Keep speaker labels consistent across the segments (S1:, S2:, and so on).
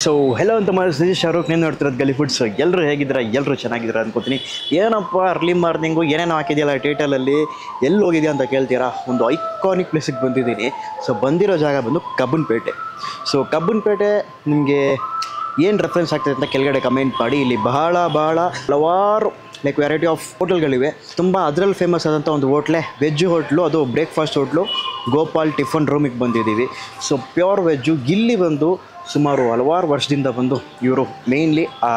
S1: So hello ಅಂತ ಮಾಡಿ ಶಾರುಖ್ ನೀನು ನೋಡ್ತಿರೋದು ಗಲಿ ಫುಡ್ಸ್. ಎಲ್ಲರೂ ಹೇಗಿದ್ದೀರಾ? ಎಲ್ಲರೂ ಚೆನ್ನಾಗಿದ್ದೀರಾ ಅನ್ಕೋತೀನಿ. ಏನಪ್ಪ ಅರ್ಲಿ ಮಾರ್ನಿಂಗು ಏನೇನೋ ಹಾಕಿದೆಯಲ್ಲ ಟೈಟಲಲ್ಲಿ, ಎಲ್ಲಿ ಹೋಗಿದೆಯಾ ಅಂತ ಕೇಳ್ತೀರಾ? ಒಂದು ಐಕಾನಿಕ್ ಪ್ಲೇಸಿಗೆ ಬಂದಿದ್ದೀನಿ. ಸೊ ಬಂದಿರೋ ಜಾಗ ಬಂದು ಕಬ್ಬನ್ಪೇಟೆ. ಸೊ ಕಬ್ಬನ್ಪೇಟೆ ನಿಮಗೆ ಏನು ರೆಫರೆನ್ಸ್ ಆಗ್ತದೆ ಅಂತ ಕೆಳಗಡೆ ಕಮೆಂಟ್ ಮಾಡಿ. ಇಲ್ಲಿ ಬಹಳ ಹಲವಾರು ಲೈಕ್ ವೆರೈಟಿ ಆಫ್ ಹೋಟೆಲ್ಗಳಿವೆ. ತುಂಬ ಅದರಲ್ಲಿ ಫೇಮಸ್ ಆದಂಥ ಒಂದು ಹೋಟ್ಲೆ ವೆಜ್ ಹೋಟ್ಲು, ಅದು ಬ್ರೇಕ್ಫಾಸ್ಟ್ ಹೋಟ್ಲು ಗೋಪಾಲ್ ಟಿಫನ್ ರೂಮಿಗೆ ಬಂದಿದ್ದೀವಿ. So pure veg. ಇಲ್ಲಿ ಬಂದು ಸುಮಾರು ಹಲವಾರು ವರ್ಷದಿಂದ ಬಂದು ಇವರು ಮೇಯ್ನ್ಲಿ ಆ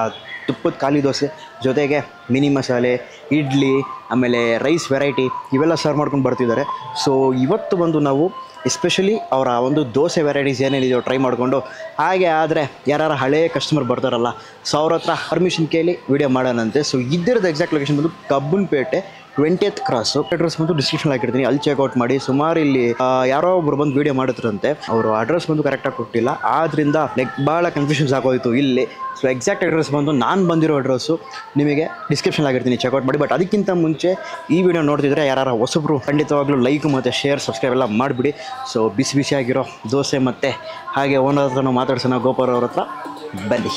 S1: ತುಪ್ಪದ ಖಾಲಿ ದೋಸೆ ಜೊತೆಗೆ ಮಿನಿ ಮಸಾಲೆ, ಇಡ್ಲಿ, ಆಮೇಲೆ ರೈಸ್ ವೆರೈಟಿ ಇವೆಲ್ಲ ಸರ್ವ್ ಮಾಡ್ಕೊಂಡು ಬರ್ತಿದ್ದಾರೆ. ಸೊ ಇವತ್ತು ಬಂದು ನಾವು ಎಸ್ಪೆಷಲಿ ಅವರ ಒಂದು ದೋಸೆ ವೆರೈಟೀಸ್ ಏನೇನಿದೆಯೋ ಟ್ರೈ ಮಾಡಿಕೊಂಡು, ಹಾಗೆ ಆದರೆ ಯಾರು ಹಳೆಯ ಕಸ್ಟಮರ್ ಬರ್ತಾರಲ್ಲ, ಸೊ ಅವ್ರ ಹತ್ರ ಪರ್ಮಿಷನ್ ಕೇಳಿ ವಿಡಿಯೋ ಮಾಡೋಣಂತೆ. ಸೊ ಇದ್ದಿರೋದು ಎಕ್ಸಾಕ್ಟ್ ಲೊಕೇಶನ್ ಬಂದು ಕಬ್ಬನ್ಪೇಟೆ 20th ಕ್ರಾಸು. ಅಡ್ರೆಸ್ ಬಂದು ಡಿಸ್ಕ್ರಿಪ್ಷನ್ ಹಾಕಿರ್ತೀನಿ, ಅಲ್ಲಿ ಚೆಕ್ಔಟ್ ಮಾಡಿ. ಸುಮಾರು ಇಲ್ಲಿ ಯಾರೋ ಒಬ್ರು ಬಂದು ವೀಡಿಯೋ ಮಾಡಿದ್ರಂತೆ, ಅವರು ಅಡ್ರೆಸ್ ಬಂದು ಕರೆಕ್ಟಾಗಿ ಕೊಟ್ಟಿಲ್ಲ, ಆದ್ದರಿಂದ ಲೈಕ್ ಭಾಳ ಕನ್ಫ್ಯೂಷನ್ಸ್ ಆಗೋಯಿತು ಇಲ್ಲಿ. ಸೊ ಎಕ್ಸಾಕ್ಟ್ ಅಡ್ರೆಸ್ ಬಂದು ನಾನು ಬಂದಿರೋ ಅಡ್ರೆಸ್ಸು ನಿಮಗೆ ಡಿಸ್ಕ್ರಿಪ್ಷನ್ ಆಗಿರ್ತೀನಿ, ಚೆಕ್ಔಟ್ ಮಾಡಿ. ಬಟ್ ಅದಕ್ಕಿಂತ ಮುಂಚೆ ಈ ವಿಡಿಯೋ ನೋಡ್ತಿದ್ರೆ ಯಾರು ಹೊಸಬ್ರು ಖಂಡಿತವಾಗ್ಲೂ ಲೈಕ್ ಮತ್ತು ಶೇರ್ ಸಬ್ಸ್ಕ್ರೈಬ್ ಎಲ್ಲ ಮಾಡಿಬಿಡಿ. ಸೊ ಬಿಸಿಯಾಗಿರೋ ದೋಸೆ ಮತ್ತು ಹಾಗೆ ಓನರ್ ಹತ್ರ ಮಾತಾಡ್ಸೋಣ, ಗೋಪಾಲ್ ಅವ್ರ ಹತ್ರ ಬನ್ನಿ.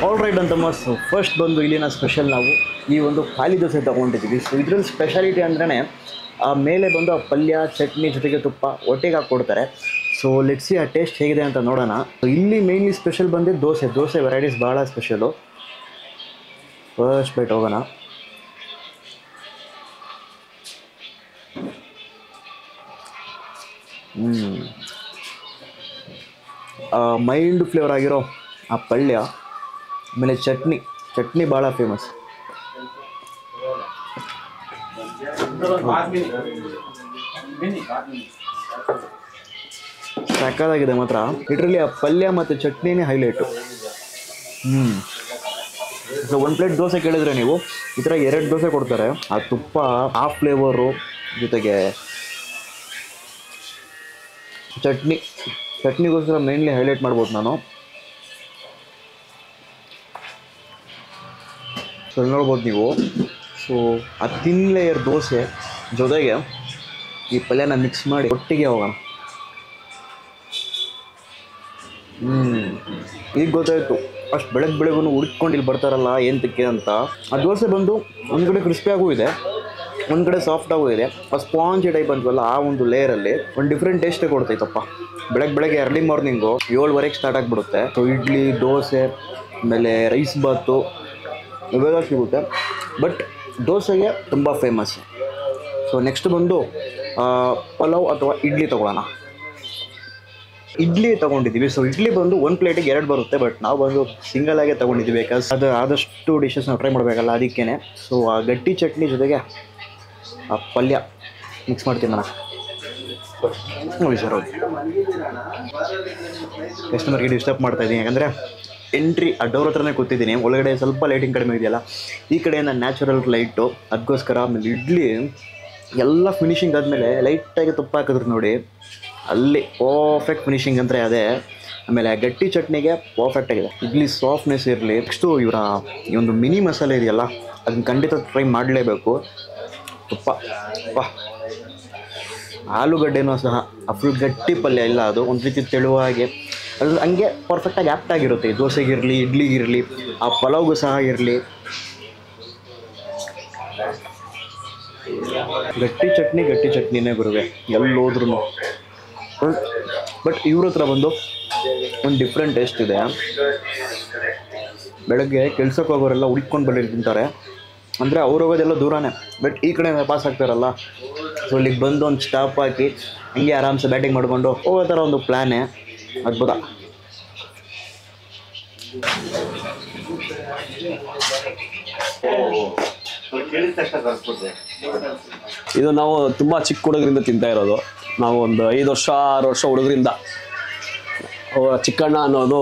S1: ಆಲ್ ರೈಟ್ ಅಂತ ಮಸ್ತ್. ಫಸ್ಟ್ ಬಂದು ಇಲ್ಲಿನ ಸ್ಪೆಷಲ್ ನಾವು ಈ ಒಂದು ಖಾಲಿ ದೋಸೆ ತೊಗೊಂಡಿದ್ದೀವಿ. ಸೊ ಇದರಲ್ಲಿ ಸ್ಪೆಷಾಲಿಟಿ ಅಂದ್ರೇ ಆ ಮೇಲೆ ಬಂದು ಆ ಪಲ್ಯ, ಚಟ್ನಿ ಜೊತೆಗೆ ತುಪ್ಪ ಒಟ್ಟಿಗೆ ಹಾಕ್ಕೊಡ್ತಾರೆ. ಸೊ ಲೆಟ್ಸಿ ಆ ಟೇಸ್ಟ್ ಹೇಗಿದೆ ಅಂತ ನೋಡೋಣ. ಸೊ ಇಲ್ಲಿ ಮೇಯ್ನ್ಲಿ ಸ್ಪೆಷಲ್ ಬಂದು ದೋಸೆ ವೆರೈಟೀಸ್ ಭಾಳ ಸ್ಪೆಷಲು. ಫಸ್ಟ್ ಬೈಟ್ ಹೋಗೋಣ. ಮೈಲ್ಡ್ ಫ್ಲೇವರ್ ಆಗಿರೋ ಆ ಪಲ್ಯ, ಆಮೇಲೆ ಚಟ್ನಿ ಭಾಳ ಫೇಮಸ್. ಸಕ್ಕತ್ತಾಗಿದೆ ಮಾತ್ರ. ಇದರಲ್ಲಿ ಆ ಪಲ್ಯ ಮತ್ತು ಚಟ್ನಿನೇ ಹೈಲೈಟು. ಸೊ ಒಂದು ಪ್ಲೇಟ್ ದೋಸೆ ಕೇಳಿದ್ರೆ ನೀವು ಈ ಥರ 2 ದೋಸೆ ಕೊಡ್ತಾರೆ. ಆ ತುಪ್ಪ, ಆ ಫ್ಲೇವರು ಜೊತೆಗೆ ಚಟ್ನಿಗೋಸ್ಕರ ಮೇನ್ಲಿ ಹೈಲೈಟ್ ಮಾಡ್ಬೋದು ನಾನು. ಸೊ ನೋಡ್ಬೋದು ನೀವು. ಸೊ ಆ ತಿನ್ ಲೇಯರ್ ದೋಸೆ ಜೊತೆಗೆ ಈ ಪಲ್ಯನ ಮಿಕ್ಸ್ ಮಾಡಿ ಒಟ್ಟಿಗೆ ಹೋಗೋಣ. ಈಗ ಗೊತ್ತಾಯಿತು ಅಷ್ಟು ಬೆಳಗ್ಗೂ ಹುಡ್ಕೊಂಡು ಇಲ್ಲಿ ಬರ್ತಾರಲ್ಲ ಏನಕ್ಕೆ ಅಂತ. ಆ ದೋಸೆ ಬಂದು ಒಂದು ಕಡೆ ಕ್ರಿಸ್ಪಿಯಾಗೂ ಇದೆ, ಒಂದು ಕಡೆ ಸಾಫ್ಟಾಗೂ ಇದೆ. ಆ ಸ್ಪಾಂಜಿ ಟೈಪ್ ಅಂತವಲ್ಲ ಆ ಒಂದು ಲೇಯರಲ್ಲಿ ಒಂದು ಡಿಫ್ರೆಂಟ್ ಟೇಸ್ಟೇ ಕೊಡ್ತೈತಪ್ಪ. ಬೆಳಗ್ಗೆ ಅರ್ಲಿ ಮಾರ್ನಿಂಗು 7:30 ಸ್ಟಾರ್ಟ್ ಆಗಿಬಿಡುತ್ತೆ. ಸೊ ಇಡ್ಲಿ, ದೋಸೆ, ಆಮೇಲೆ ರೈಸ್ ಬಾತು ಇವೆಲ್ಲ ಸಿಗುತ್ತೆ. ಬಟ್ ದೋಸೆಗೆ ತುಂಬ ಫೇಮಸ್. ಸೊ ನೆಕ್ಸ್ಟ್ ಬಂದು ಪಲಾವ್ ಅಥವಾ ಇಡ್ಲಿ ತೊಗೊಳ್ಳೋಣ. ಇಡ್ಲಿ ತೊಗೊಂಡಿದ್ದೀವಿ. ಸೊ ಇಡ್ಲಿ ಬಂದು ಒಂದು ಪ್ಲೇಟಿಗೆ 2 ಬರುತ್ತೆ, ಬಟ್ ನಾವು ಬಂದು ಸಿಂಗಲಾಗೇ ತೊಗೊಂಡಿದ್ದೀವಿ. ಯಾಕಂದ್ರೆ ಅದು ಆದಷ್ಟು ಡಿಶಸ್ ನಾವು ಟ್ರೈ ಮಾಡಬೇಕಲ್ಲ, ಅದಕ್ಕೇ. ಸೊ ಆ ಗಟ್ಟಿ ಚಟ್ನಿ ಜೊತೆಗೆ ಆ ಪಲ್ಯ ಮಿಕ್ಸ್ ಮಾಡ್ತೀನಿ ನಾನು. ನೋಡಿ ಸರ್, ಹೌದು ಕಸ್ಟಮರ್ಗೆ ಡಿಸ್ಟರ್ಬ್ ಮಾಡ್ತಾಯಿದ್ದೀನಿ, ಯಾಕಂದರೆ ಎಂಟ್ರಿ ಆ ಡೋರ್ ಹತ್ರನೇ ಕೂತಿದ್ದೀನಿ. ಒಳಗಡೆ ಸ್ವಲ್ಪ ಲೈಟಿಂಗ್ ಕಡಿಮೆ ಇದೆಯಲ್ಲ, ಈ ಕಡೆಯಿಂದ ನ್ಯಾಚುರಲ್ ಲೈಟು, ಅದಕ್ಕೋಸ್ಕರ. ಆಮೇಲೆ ಇಡ್ಲಿ ಎಲ್ಲ ಫಿನಿಶಿಂಗ್ ಆದಮೇಲೆ ಲೈಟಾಗಿ ತುಪ್ಪ ಹಾಕಿದ್ರು ನೋಡಿ, ಅಲ್ಲಿ ಪರ್ಫೆಕ್ಟ್ ಫಿನಿಶಿಂಗ್ ಅಂದರೆ ಅದೇ. ಆಮೇಲೆ ಗಟ್ಟಿ ಚಟ್ನಿಗೆ ಪರ್ಫೆಕ್ಟ್ ಆಗಿದೆ. ಇಡ್ಲಿ ಸಾಫ್ಟ್ನೆಸ್ ಇರಲಿ. ನೆಕ್ಸ್ಟು ಇವರ ಈ ಒಂದು ಮಿನಿ ಮಸಾಲೆ ಇದೆಯಲ್ಲ, ಅದನ್ನ ಖಂಡಿತ ಟ್ರೈ ಮಾಡಲೇಬೇಕು. ತುಪ್ಪ ಆಲೂಗಡ್ಡೆನೂ ಸಹ ಫುಲ್ ಗಟ್ಟಿ ಪಲ್ಯ ಇಲ್ಲ, ಅದು ಒಂದು ರೀತಿ ತೆಳುವಾಗಿ, ಅದು ಹಂಗೆ ಪರ್ಫೆಕ್ಟಾಗಿ ಆ್ಯಪ್ಟಾಗಿರುತ್ತೆ. ದೋಸೆಗಿರಲಿ, ಇಡ್ಲಿಗಿರಲಿ, ಆ ಪಲಾವ್ಗೂ ಸಹ ಇರಲಿ. ಗಟ್ಟಿ ಚಟ್ನಿನೇ ಗುರುವೆ ಎಲ್ಲಿ ಹೋದ್ರೂ. ಬಟ್ ಇವ್ರ ಹತ್ರ ಬಂದು ಒಂದು ಡಿಫ್ರೆಂಟ್ ಟೇಸ್ಟ್ ಇದೆ. ಬೆಳಗ್ಗೆ ಕೆಲ್ಸಕ್ಕೆ ಹೋಗೋರೆಲ್ಲ ಹುಡ್ಕೊಂಡು ಬಂದು ತಿಂತಾರೆ. ಅಂದರೆ ಅವ್ರು ಹೋಗೋದೆಲ್ಲ ದೂರನೇ, ಬಟ್ ಈ ಕಡೆ ಪಾಸ್ ಆಗ್ತಾರಲ್ಲ, ಸೊ ಇಲ್ಲಿಗೆ ಬಂದು ಒಂದು ಸ್ಟಾಪ್ ಹಾಕಿ ಹಂಗೆ ಆರಾಮ್ಸೆ ಬ್ಯಾಟಿಂಗ್ ಮಾಡಿಕೊಂಡು ಹೋಗೋ ಥರ ಒಂದು ಪ್ಲ್ಯಾನೇ. ಅದ್ಭುತ.
S2: ಇದು ನಾವು ತುಂಬ ಚಿಕ್ಕ ಹುಡುಗರಿಂದ ತಿಂತಾ ಇರೋದು. ನಾವು ಒಂದು 5 ವರ್ಷ 6 ವರ್ಷ ಹುಡುಗರಿಂದ ಚಿಕ್ಕಣ್ಣ ಅನ್ನೋದು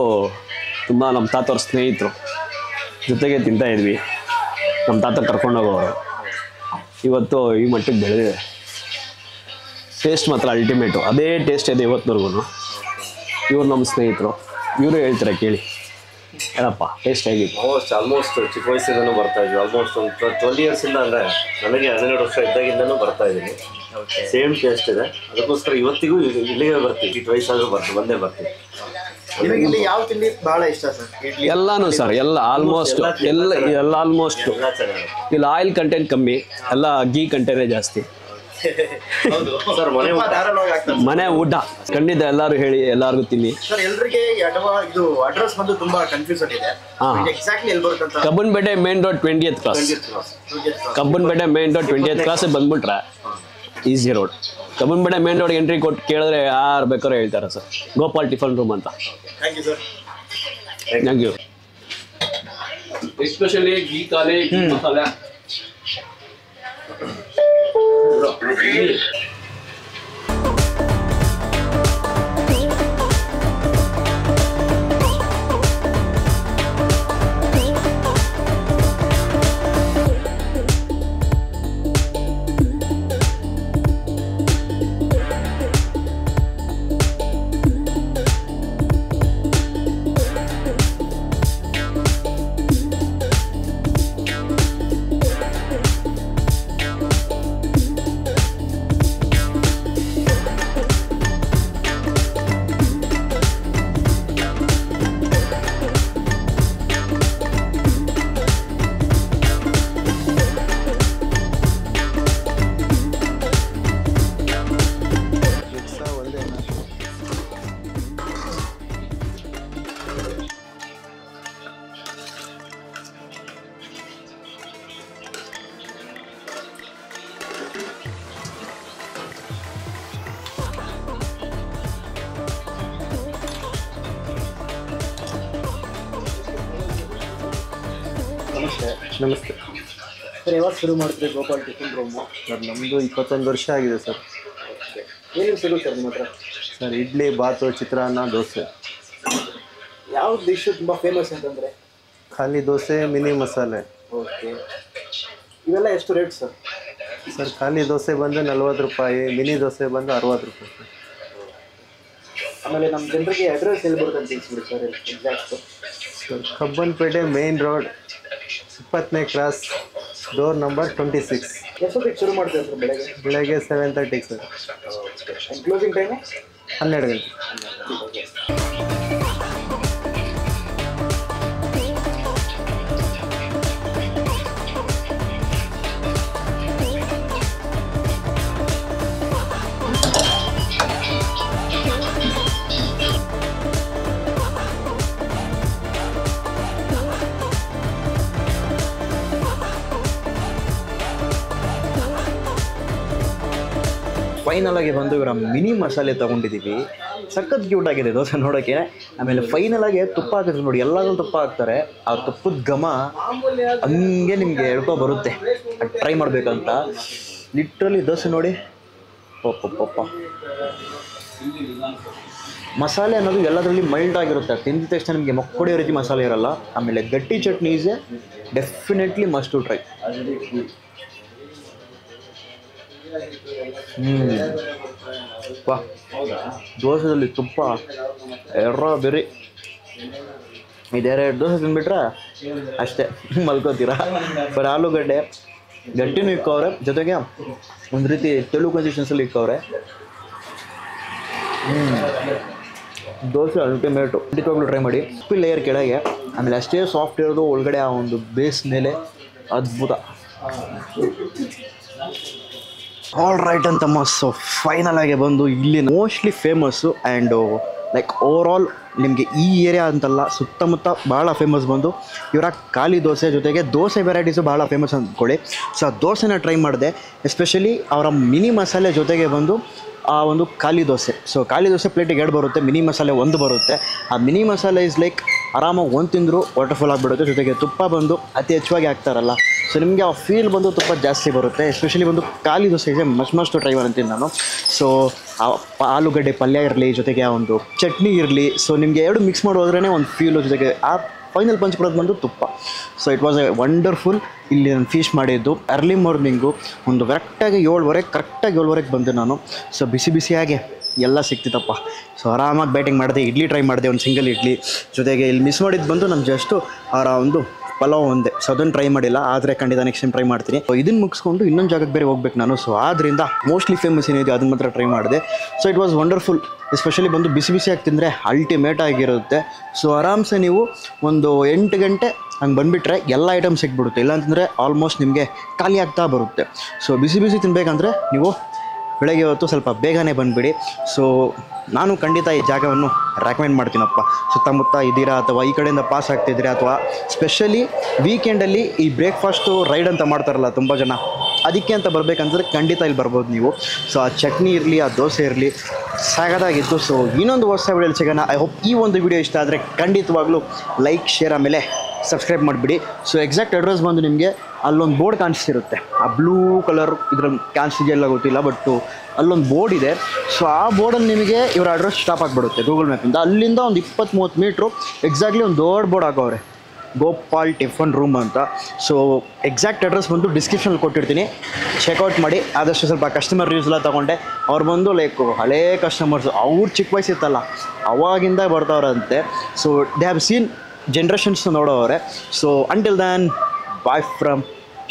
S2: ತುಂಬ ನಮ್ಮ ತಾತವ್ರ ಸ್ನೇಹಿತರು ಜೊತೆಗೆ ತಿಂತಾ ಇದ್ವಿ. ನಮ್ಮ ತಾತ ಕರ್ಕೊಂಡೋಗೋರು. ಇವತ್ತು ಈ ಮಟ್ಟಿಗೆ ಬೆಳೆದಿದೆ. ಟೇಸ್ಟ್ ಮಾತ್ರ ಅಲ್ಟಿಮೇಟು. ಅದೇ ಟೇಸ್ಟ್ ಇದೆ ಇವತ್ತಿನವರೆಗೂ. ಇವ್ರು ನಮ್ಮ ಸ್ನೇಹಿತರು, ಇವರು ಹೇಳ್ತಾರೆ ಕೇಳಿ ಏನಪ್ಪ ಟೇಸ್ಟ್ ಹೇಗಿತ್ತು.
S3: ಆಲ್ಮೋಸ್ಟ್ ಚಿಕ್ಕ ವಯಸ್ಸಿಂದನೂ ಬರ್ತಾ ಇದ್ವಿ. ಆಲ್ಮೋಸ್ಟ್ ಒಂದು 12 ಇಯರ್ಸಿಂದ, ಅಂದರೆ ನನಗೆ 12 ವರ್ಷ ಇದ್ದಾಗಿಂದನೂ ಬರ್ತಾ ಇದ್ದೀನಿ. ಸೇಮ್ ಟೇಸ್ಟ್ ಇದೆ. ಅದಕ್ಕೋಸ್ಕರ ಇವತ್ತಿಗೂ ಇಲ್ಲಿಗೆ ಬರ್ತೀವಿ. ವಯಸ್ಸಾದರೂ ಬಂದೇ ಬರ್ತೀವಿ.
S1: ಇಲ್ಲಿ ಯಾವ ತಿಂಡಿ ಭಾಳ ಇಷ್ಟ ಸರ್?
S2: ಎಲ್ಲಾನು ಸರ್, ಎಲ್ಲ ಆಲ್ಮೋಸ್ಟ್ ಎಲ್ಲ ಆಲ್ಮೋಸ್ಟ್. ಇಲ್ಲಿ ಆಯಿಲ್ ಕಂಟೆಂಟ್ ಕಮ್ಮಿ, ಎಲ್ಲ ಗೀ ಕಂಟೆಂಟೇ ಜಾಸ್ತಿ.
S3: ಸರ್
S2: ಮನೆ ಊಟ ಖಂಡಿತ ಎಲ್ಲರೂ ಹೇಳಿ, ಎಲ್ಲರಿಗೂ ತಿನ್ನಿ.
S1: ಸರ್ ಎಲ್ರಿಗೆ ಇದು ಅಡ್ರೆಸ್ ಬಂದು ತುಂಬಾ ಕನ್ಫ್ಯೂಷನ್ ಇದೆ. ಎಕ್ಸಾಕ್ಟ್ಲಿ ಎಲ್ಲಿ ಬರುತ್ತೆ ಅಂತ?
S2: Cubbonpete main road 20th cross. Cubbonpete main road 20th cross ಬಂದ್ಬಿಟ್ರೆ easy road. Cubbonpete main road entry ಕೊಟ್ಟು ಕೇಳಿದ್ರೆ ಯಾರು ಬೇಕಾದ್ರೂ ಹೇಳ್ತಾರೆ ಸರ್. ಗೋಪಾಲ್ ಟಿಫನ್ ರೂಮ್ ಅಂತ.
S1: Thank you sir.
S2: Thank you. Especially ghee ಕಾಲೆ, ಗೀ ಮಸಾಲೆ.
S1: ನಮಸ್ತೆ ಸರ್. ಯಾವಾಗ ಶುರು ಮಾಡ್ತೀರಿ ಗೋಪಾಲ್ ಟಿಫಿನ್ ರೂಮು?
S4: ಸರ್ ನಮ್ಮದು 21 ವರ್ಷ ಆಗಿದೆ ಸರ್.
S1: ಏನೇನು ಸಿಗುತ್ತೆ ಸರ್ ನಿಮ್ಮ ಹತ್ರ?
S4: ಸರ್ ಇಡ್ಲಿ, ಬಾತು, ಚಿತ್ರಾನ್ನ, ದೋಸೆ.
S1: ಯಾವ ಡಿಶ್ ತುಂಬ ಫೇಮಸ್ ಅಂತಂದರೆ?
S4: ಖಾಲಿ ದೋಸೆ, ಮಿನಿ ಮಸಾಲೆ.
S1: ಓಕೆ, ಇವೆಲ್ಲ ಎಷ್ಟು ರೇಟ್ ಸರ್?
S4: ಸರ್ ಖಾಲಿ ದೋಸೆ ಬಂದು 40 ರೂಪಾಯಿ, ಮಿನಿ ದೋಸೆ ಬಂದು 60 ರೂಪಾಯಿ.
S1: ಆಮೇಲೆ ನಮ್ಮ ಜನರಿಗೆ ಅಡ್ರೆಸ್ ಎಲ್ಲಿ ಬರುತ್ತೆ ಅಂತ ತಿಳಿಸ್ಬಿಡಿ sir exact.
S4: Sir Cubbonpete main road 20ನೇ ಕ್ರಾಸ್, ಡೋರ್ ನಂಬರ್ 26.
S1: ಎಷ್ಟೊತ್ತಿಗೆ ಶುರು ಮಾಡ್ತೀವಿ ಸರ್?
S4: ಬೆಳಗ್ಗೆ 7:30 ಸರ್.
S1: ಕ್ಲೋಸಿಂಗ್ ಟೈಮು
S4: 12 ಗಂಟೆ.
S1: ಫೈನಲ್ ಆಗಿ ಬಂದು ಇವರ ಮಿನಿ ಮಸಾಲೆ ತೊಗೊಂಡಿದ್ದೀವಿ. ಸಖತ್ ಕ್ಯೂಟ್ ಆಗಿದೆ ದೋಸೆ ನೋಡೋಕ್ಕೆ. ಆಮೇಲೆ ಫೈನಲ್ ಆಗಿ ತುಪ್ಪ ಹಾಕಿದ್ರು ನೋಡಿ, ಎಲ್ಲಾದ್ರೂ ತುಪ್ಪ ಹಾಕ್ತಾರೆ. ಆ ತುಪ್ಪದ ಘಮ ಹಂಗೆ ನಿಮಗೆ ಹೇಳ್ಕೊ ಬರುತ್ತೆ. ಟ್ರೈ ಮಾಡಬೇಕಂತ. ಲಿಟ್ರಲಿ ದೋಸೆ ನೋಡಿ, ಪಪ್ಪ ಮಸಾಲೆ ಅನ್ನೋದು ಎಲ್ಲದರಲ್ಲಿ ಮೈಲ್ಡ್ ಆಗಿರುತ್ತೆ. ತಿಂದ ತಕ್ಷಣ ನಿಮಗೆ ಮೊಕ್ಕೊಡಿಯೋ ರೀತಿ ಮಸಾಲೆ ಇರಲ್ಲ. ಆಮೇಲೆ ಗಟ್ಟಿ chutney is definitely must to try. ವಾ, ದೋಸೆದಲ್ಲಿ ತುಪ್ಪ ಬೇರೆ. ಇದೆರಡು ದೋಸೆ ತಿಂದ್ಬಿಟ್ರೆ ಅಷ್ಟೇ ಮಲ್ಕೋತೀರಾ. ಬರೀ ಆಲೂಗಡ್ಡೆ ಗಟ್ಟಿನೂ ಇಕ್ಕವ್ರೆ, ಜೊತೆಗೆ ಒಂದು ರೀತಿ ತೆಳು ಕನ್ಸಿಸ್ಟೆನ್ಸಲ್ಲಿ ಇಕ್ಕವ್ರೆ. ದೋಸೆ ಅಲ್ಟಿಮೇಟು. ಖಂಡಿತವಾಗ್ಲೂ ಟ್ರೈ ಮಾಡಿ. ಉಪ್ಪಿ ಲೇಯರ್ ಕೆಳಗೆ, ಆಮೇಲೆ ಅಷ್ಟೇ ಸಾಫ್ಟ್ ಇರೋದು ಒಳಗಡೆ ಆ ಒಂದು ಬೇಸ್ ಮೇಲೆ. ಅದ್ಭುತ. ಆಲ್ ರೈಟ್ ಅಂತಮ್ಮ. ಸೊ ಫೈನಲ್ ಆಗಿ ಬಂದು ಇಲ್ಲಿ mostly famous and like overall ನಿಮಗೆ ಈ ಏರಿಯಾ ಅಂತಲ್ಲ, ಸುತ್ತಮುತ್ತ ಭಾಳ ಫೇಮಸ್ ಬಂದು ಇವರ ಖಾಲಿ ದೋಸೆ, ಜೊತೆಗೆ ದೋಸೆ ವೆರೈಟೀಸು ಭಾಳ ಫೇಮಸ್ ಅಂದ್ಕೊಳ್ಳಿ. ಸೊ ಆ ದೋಸೆನ ಟ್ರೈ ಮಾಡಿದೆ, ಎಸ್ಪೆಷಲಿ ಅವರ ಮಿನಿ ಮಸಾಲೆ ಜೊತೆಗೆ ಬಂದು ಆ ಒಂದು ಖಾಲಿ ದೋಸೆ. ಸೊ ಖಾಲಿ ದೋಸೆ ಪ್ಲೇಟಿಗೆ 2 ಬರುತ್ತೆ, ಮಿನಿ ಮಸಾಲೆ 1 ಬರುತ್ತೆ. ಆ ಮಿನಿ ಮಸಾಲೆ ಇಸ್ ಲೈಕ್ ಆರಾಮಾಗಿ 1 ತಿಂದರೂ ವಾಟರ್ಫುಲ್ ಆಗಿಬಿಡುತ್ತೆ. ಜೊತೆಗೆ ತುಪ್ಪ ಬಂದು ಅತಿ ಹೆಚ್ಚಾಗಿ ಹಾಕ್ತಾರಲ್ಲ, ಸೊ ನಿಮಗೆ ಆ ಫೀಲ್ ಬಂದು ತುಪ್ಪ ಜಾಸ್ತಿ ಬರುತ್ತೆ. ಎಸ್ಪೆಷಲಿ ಬಂದು ಖಾಲಿ ದೋಸೆ ಇದೆ ಮಸ್ಟು ಟ್ರೈ ಮಾಡ್ತೀನಿ ನಾನು. ಸೊ ಆ ಆಲೂಗಡ್ಡೆ ಪಲ್ಯ ಇರಲಿ, ಜೊತೆಗೆ ಆ ಒಂದು ಚಟ್ನಿ ಇರಲಿ, ಸೊ ನಿಮಗೆ 2 ಮಿಕ್ಸ್ ಮಾಡಿ ಹೋದ್ರೇ ಒಂದು ಫೀಲು, ಜೊತೆಗೆ ಆ ಫೈನಲ್ ಪಂಚ್ ಕೊಡೋದು ಬಂದು ತುಪ್ಪ. So it was A wonderful. ಇಲ್ಲಿ ನಾನು ಫಿಶ್ ಮಾಡಿದ್ದು ಅರ್ಲಿ ಮಾರ್ನಿಂಗು ಒಂದು ಕರೆಕ್ಟಾಗಿ 7:30 ಬಂದೆ ನಾನು. ಸೊ ಬಿಸಿಯಾಗಿ ಎಲ್ಲ ಸಿಕ್ತಿತ್ತಪ್ಪ. ಸೊ ಆರಾಮಾಗಿ ಬ್ಯಾಟಿಂಗ್ ಮಾಡಿದೆ, ಇಡ್ಲಿ ಟ್ರೈ ಮಾಡಿದೆ, ಒಂದು ಸಿಂಗಲ್ ಇಡ್ಲಿ. ಜೊತೆಗೆ ಇಲ್ಲಿ ಮಿಸ್ ಮಾಡಿದ್ದು ಬಂದು ನಮ್ಮ ಜಸ್ಟು ಅವರ ಒಂದು ಪಲಾವ್ ಒಂದೇ. ಸೊ ಅದನ್ನು ಟ್ರೈ ಮಾಡಿಲ್ಲ, ಆದರೆ ಖಂಡಿತ ನೆಕ್ಸ್ಟ್ ಟೈಮ್ ಟ್ರೈ ಮಾಡ್ತೀನಿ. ಸೊ ಇದನ್ನು ಮುಗಿಸ್ಕೊಂಡು ಇನ್ನೊಂದು ಜಾಗಕ್ಕೆ ಬೇರೆ ಹೋಗ್ಬೇಕು ನಾನು. ಸೊ ಆದ್ದರಿಂದ ಮೋಸ್ಟ್ಲಿ ಫೇಮಸ್ ಏನಿದೆ ಅದನ್ನು ಮಾತ್ರ ಟ್ರೈ ಮಾಡಿದೆ. So it was wonderful. Especially ಬಂದು ಬಿಸಿಯಾಗಿ ತಿಂದರೆ ಅಲ್ಟಿಮೇಟ್ ಆಗಿರುತ್ತೆ. ಸೊ ಆರಾಮ್ಸೆ ನೀವು ಒಂದು 8 ಗಂಟೆ ಹಂಗೆ ಬಂದುಬಿಟ್ರೆ ಎಲ್ಲ ಐಟಮ್ ಸಿಕ್ಬಿಡುತ್ತೆ. ಇಲ್ಲಾಂತಂದರೆ ಆಲ್ಮೋಸ್ಟ್ ನಿಮಗೆ ಖಾಲಿ ಆಗ್ತಾ ಬರುತ್ತೆ. ಸೊ ಬಿಸಿ ತಿನ್ನಬೇಕಂದ್ರೆ ನೀವು ಬೆಳಗ್ಗೆ ಹೊತ್ತು ಸ್ವಲ್ಪ ಬೇಗನೆ ಬಂದುಬಿಡಿ. ಸೊ ನಾನು ಖಂಡಿತ ಈ ಜಾಗವನ್ನು ರೆಕಮೆಂಡ್ ಮಾಡ್ತೀನಪ್ಪ. ಸುತ್ತಮುತ್ತ ಇದ್ದೀರಾ ಅಥವಾ ಈ ಕಡೆಯಿಂದ ಪಾಸ್ ಆಗ್ತಿದ್ದೀರಾ, ಅಥವಾ ಸ್ಪೆಷಲಿ ವೀಕೆಂಡಲ್ಲಿ ಈ ಬ್ರೇಕ್ಫಾಸ್ಟು ರೈಡ್ ಅಂತ ಮಾಡ್ತಾರಲ್ಲ ತುಂಬ ಜನ, ಅದಕ್ಕೆ ಅಂತ ಬರಬೇಕಂತಂದರೆ ಖಂಡಿತ ಇಲ್ಲಿ ಬರ್ಬೋದು ನೀವು. ಸೊ ಆ ಚಟ್ನಿ ಇರಲಿ, ಆ ದೋಸೆ ಇರಲಿ, ಸಾಗದಾಗಿತ್ತು. ಸೊ ಇನ್ನೊಂದು ಹೊಸ ವಿಡಿಯೋಲಿ ಸಿಗೋಣ. ಐ ಹೋಪ್ ಈ ಒಂದು ವಿಡಿಯೋ ಇಷ್ಟ ಆದರೆ ಖಂಡಿತವಾಗ್ಲೂ ಲೈಕ್, ಶೇರ್, ಆಮೇಲೆ ಸಬ್ಸ್ಕ್ರೈಬ್ ಮಾಡಿಬಿಡಿ. ಸೊ ಎಕ್ಸಾಕ್ಟ್ ಅಡ್ರೆಸ್ ಬಂದು ನಿಮಗೆ ಅಲ್ಲೊಂದು ಬೋರ್ಡ್ ಕಾಣಿಸ್ತಿರುತ್ತೆ, ಆ ಬ್ಲೂ ಕಲರ್ ಇದ್ರಲ್ಲಿ ಕಾಣಿಸ್ತಿದೆಯಲ್ಲ ಗೊತ್ತಿಲ್ಲ, ಬಟ್ಟು ಅಲ್ಲೊಂದು ಬೋರ್ಡ್ ಇದೆ. ಸೊ ಆ ಬೋರ್ಡಲ್ಲಿ ನಿಮಗೆ ಇವರ ಅಡ್ರೆಸ್ ಸ್ಟಾಪ್ ಆಗಿಬಿಡುತ್ತೆ ಗೂಗಲ್ ಮ್ಯಾಪಿಂದ. ಅಲ್ಲಿಂದ ಒಂದು 20-30 ಮೀಟ್ರು ಎಕ್ಸಾಕ್ಟ್ಲಿ ಒಂದು ದೊಡ್ಡ ಬೋರ್ಡ್ ಹಾಕೋರೆ, ಗೋಪಾಲ್ ಟಿಫನ್ ರೂಮ್ ಅಂತ. ಸೊ ಎಕ್ಸಾಕ್ಟ್ ಅಡ್ರೆಸ್ ಬಂದು ಡಿಸ್ಕ್ರಿಪ್ಷನಲ್ಲಿ ಕೊಟ್ಟಿರ್ತೀನಿ, ಚೆಕ್ಔಟ್ ಮಾಡಿ. ಆದಷ್ಟು ಸ್ವಲ್ಪ ಕಸ್ಟಮರ್ ರಿವ್ಯೂಸ್ ಎಲ್ಲ ತೊಗೊಂಡೆ. ಅವ್ರು ಬಂದು ಲೈಕ್ ಹಳೇ ಕಸ್ಟಮರ್ಸು, ಅವ್ರು ಚಿಕ್ಕ ವಯಸ್ಸಿತ್ತಲ್ಲ ಅವಾಗಿಂದ ಬರ್ತಾವ್ರಂತೆ. So they have seen generations ನೋಡೋವ್ರೆ. So until then boy from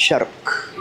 S1: Shahrukh.